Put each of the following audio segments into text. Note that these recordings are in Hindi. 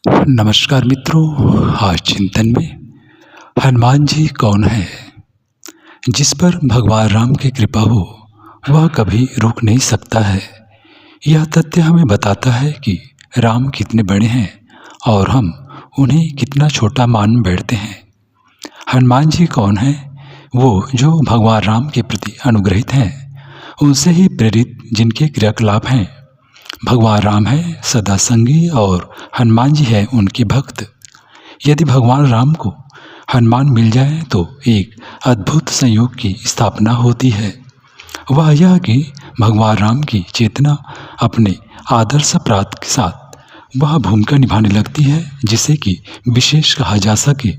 नमस्कार मित्रों। आज चिंतन में हनुमान जी कौन है। जिस पर भगवान राम की कृपा हो वह कभी रुक नहीं सकता है। यह तथ्य हमें बताता है कि राम कितने बड़े हैं और हम उन्हें कितना छोटा मान बैठते हैं। हनुमान जी कौन है? वो जो भगवान राम के प्रति अनुग्रहित हैं, उनसे ही प्रेरित जिनके क्रियाकलाप हैं। भगवान राम है सदा संगी और हनुमान जी है उनके भक्त। यदि भगवान राम को हनुमान मिल जाए तो एक अद्भुत संयोग की स्थापना होती है। वह यह कि भगवान राम की चेतना अपने आदर्श प्राप्त के साथ वह भूमिका निभाने लगती है जिसे कि विशेष कहा जा सके।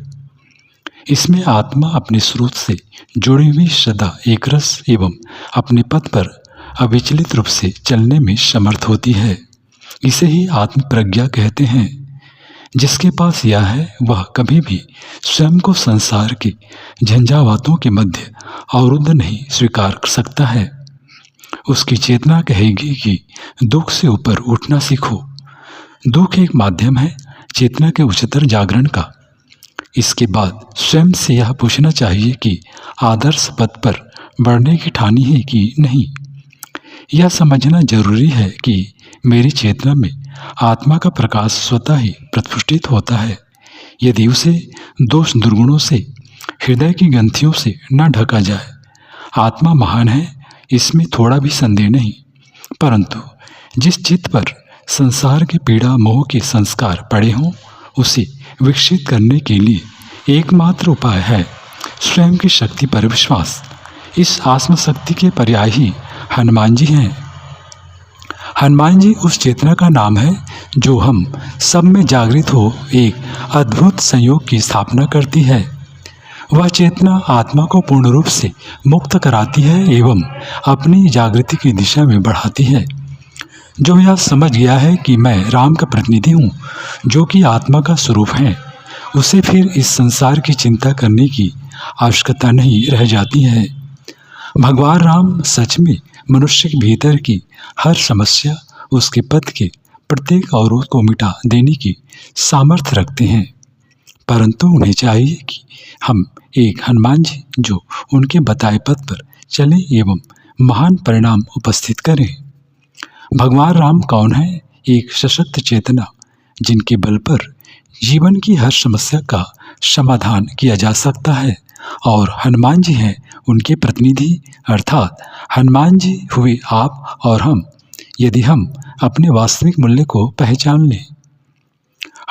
इसमें आत्मा अपने स्रोत से जुड़ी हुई सदा एकरस एवं अपने पथ पर अविचलित रूप से चलने में समर्थ होती है। इसे ही आत्म प्रज्ञा कहते हैं। जिसके पास यह है वह कभी भी स्वयं को संसार के झंझावातों के मध्य अवरुद्ध नहीं स्वीकार कर सकता है। उसकी चेतना कहेगी कि दुख से ऊपर उठना सीखो। दुख एक माध्यम है चेतना के उच्चतर जागरण का। इसके बाद स्वयं से यह पूछना चाहिए कि आदर्श पथ पर बढ़ने की ठानी है कि नहीं। यह समझना जरूरी है कि मेरी चेतना में आत्मा का प्रकाश स्वतः ही प्रतिष्ठित होता है। यदि उसे दोष दुर्गुणों से हृदय की ग्रंथियों से न ढका जाए। आत्मा महान है, इसमें थोड़ा भी संदेह नहीं, परंतु जिस चित्त पर संसार के पीड़ा मोह के संस्कार पड़े हों उसे विकसित करने के लिए एकमात्र उपाय है स्वयं की शक्ति पर विश्वास। इस आत्म शक्ति के पर्याय ही हनुमान जी हैं। हनुमान जी उस चेतना का नाम है जो हम सब में जागृत हो एक अद्भुत संयोग की स्थापना करती है। वह चेतना आत्मा को पूर्ण रूप से मुक्त कराती है एवं अपनी जागृति की दिशा में बढ़ाती है। जो यह समझ गया है कि मैं राम का प्रतिनिधि हूँ जो कि आत्मा का स्वरूप है, उसे फिर इस संसार की चिंता करने की आवश्यकता नहीं रह जाती है। भगवान राम सच में मनुष्य के भीतर की हर समस्या, उसके पथ के प्रत्येक अवरोध को मिटा देने की सामर्थ्य रखते हैं, परंतु उन्हें चाहिए कि हम एक हनुमान जी जो उनके बताए पथ पर चले एवं महान परिणाम उपस्थित करें। भगवान राम कौन है? एक सशक्त चेतना जिनके बल पर जीवन की हर समस्या का समाधान किया जा सकता है, और हनुमान जी हैं उनके प्रतिनिधि, अर्थात हनुमान जी हुए आप और हम, यदि हम अपने वास्तविक मूल्य को पहचान लें।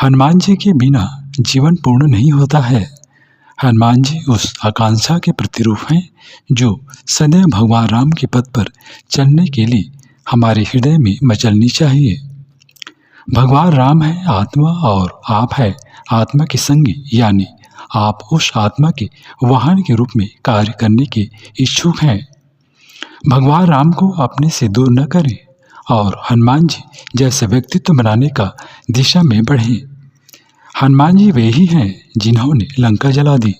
हनुमान जी के बिना जीवन पूर्ण नहीं होता है। हनुमान जी उस आकांक्षा के प्रतिरूप हैं जो सदैव भगवान राम के पथ पर चलने के लिए हमारे हृदय में मचलनी चाहिए। भगवान राम है आत्मा और आप है आत्मा के संगी, यानी आप उस आत्मा के वाहन के रूप में कार्य करने के इच्छुक हैं। भगवान राम को अपने से दूर न करें और हनुमान जी जैसे व्यक्तित्व बनाने का दिशा में बढ़ें। हनुमान जी वे ही हैं जिन्होंने लंका जला दी,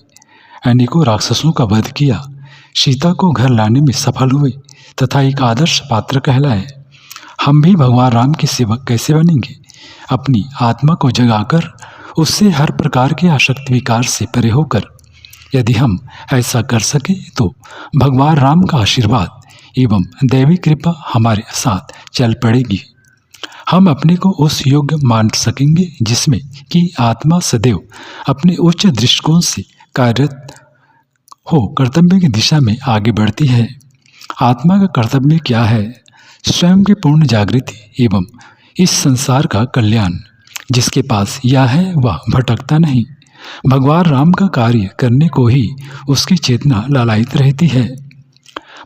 अनेकों राक्षसों का वध किया, सीता को घर लाने में सफल हुए तथा एक आदर्श पात्र कहलाए। हम भी भगवान राम के सेवक कैसे बनेंगे? अपनी आत्मा को जगाकर उससे हर प्रकार के आसक्ति विकार से परे होकर। यदि हम ऐसा कर सके तो भगवान राम का आशीर्वाद एवं दैवी कृपा हमारे साथ चल पड़ेगी। हम अपने को उस योग्य मान सकेंगे जिसमें कि आत्मा सदैव अपने उच्च दृष्टिकोण से कार्यरत हो कर्तव्य की दिशा में आगे बढ़ती है। आत्मा का कर्तव्य क्या है? स्वयं की पूर्ण जागृति एवं इस संसार का कल्याण। जिसके पास यह है वह भटकता नहीं। भगवान राम का कार्य करने को ही उसकी चेतना लालायित रहती है।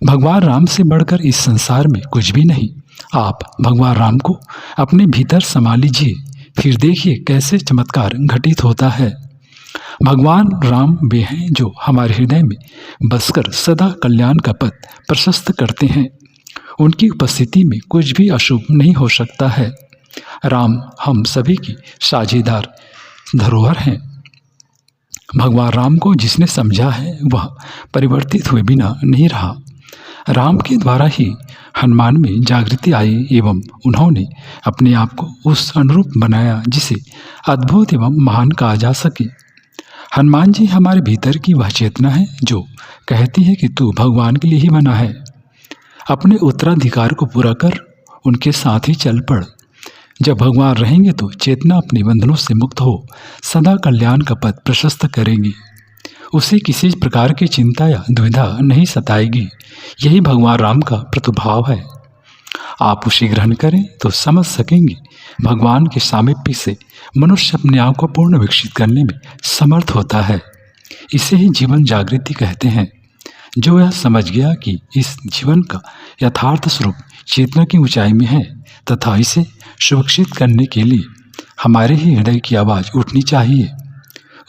भगवान राम से बढ़कर इस संसार में कुछ भी नहीं। आप भगवान राम को अपने भीतर समा लीजिए, फिर देखिए कैसे चमत्कार घटित होता है। भगवान राम वे हैं जो हमारे हृदय में बसकर सदा कल्याण का पथ प्रशस्त करते हैं। उनकी उपस्थिति में कुछ भी अशुभ नहीं हो सकता है। राम हम सभी की साझेदार धरोहर हैं। भगवान राम को जिसने समझा है वह परिवर्तित हुए बिना नहीं रहा। राम के द्वारा ही हनुमान में जागृति आई एवं उन्होंने अपने आप को उस अनुरूप बनाया जिसे अद्भुत एवं महान कहा जा सके। हनुमान जी हमारे भीतर की वह चेतना है जो कहती है कि तू भगवान के लिए ही बना है। अपने उत्तराधिकार को पूरा कर, उनके साथ ही चल पड़। जब भगवान रहेंगे तो चेतना अपने बंधनों से मुक्त हो सदा कल्याण का पथ प्रशस्त करेगी। उसे किसी प्रकार की चिंता या दुविधा नहीं सताएगी। यही भगवान राम का प्रतिभाव है। आप उसे ग्रहण करें तो समझ सकेंगे भगवान के सामीप्य से मनुष्य अपने आप को पूर्ण विकसित करने में समर्थ होता है। इसे ही जीवन जागृति कहते हैं। जो यह समझ गया कि इस जीवन का यथार्थ स्वरूप चेतना की ऊंचाई में है तथा इसे सुरक्षित करने के लिए हमारे ही हृदय की आवाज़ उठनी चाहिए,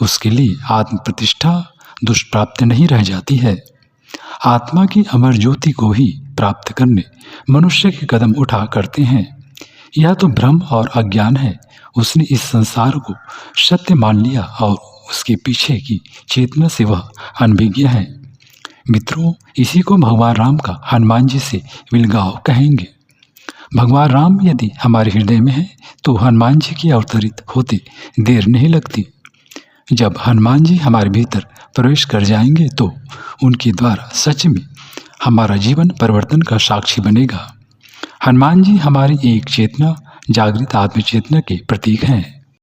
उसके लिए आत्म प्रतिष्ठा दुष्प्राप्त नहीं रह जाती है। आत्मा की अमर ज्योति को ही प्राप्त करने मनुष्य के कदम उठा करते हैं। यह तो भ्रम और अज्ञान है। उसने इस संसार को सत्य मान लिया और उसके पीछे की चेतना से वह अनभिज्ञ है। मित्रों, इसी को भगवान राम का हनुमान जी से विलगाव कहेंगे। भगवान राम यदि हमारे हृदय में है तो हनुमान जी की अवतरित होते देर नहीं लगती। जब हनुमान जी हमारे भीतर प्रवेश कर जाएंगे तो उनके द्वारा सच में हमारा जीवन परिवर्तन का साक्षी बनेगा। हनुमान जी हमारी एक चेतना, जागृत आत्मचेतना के प्रतीक हैं।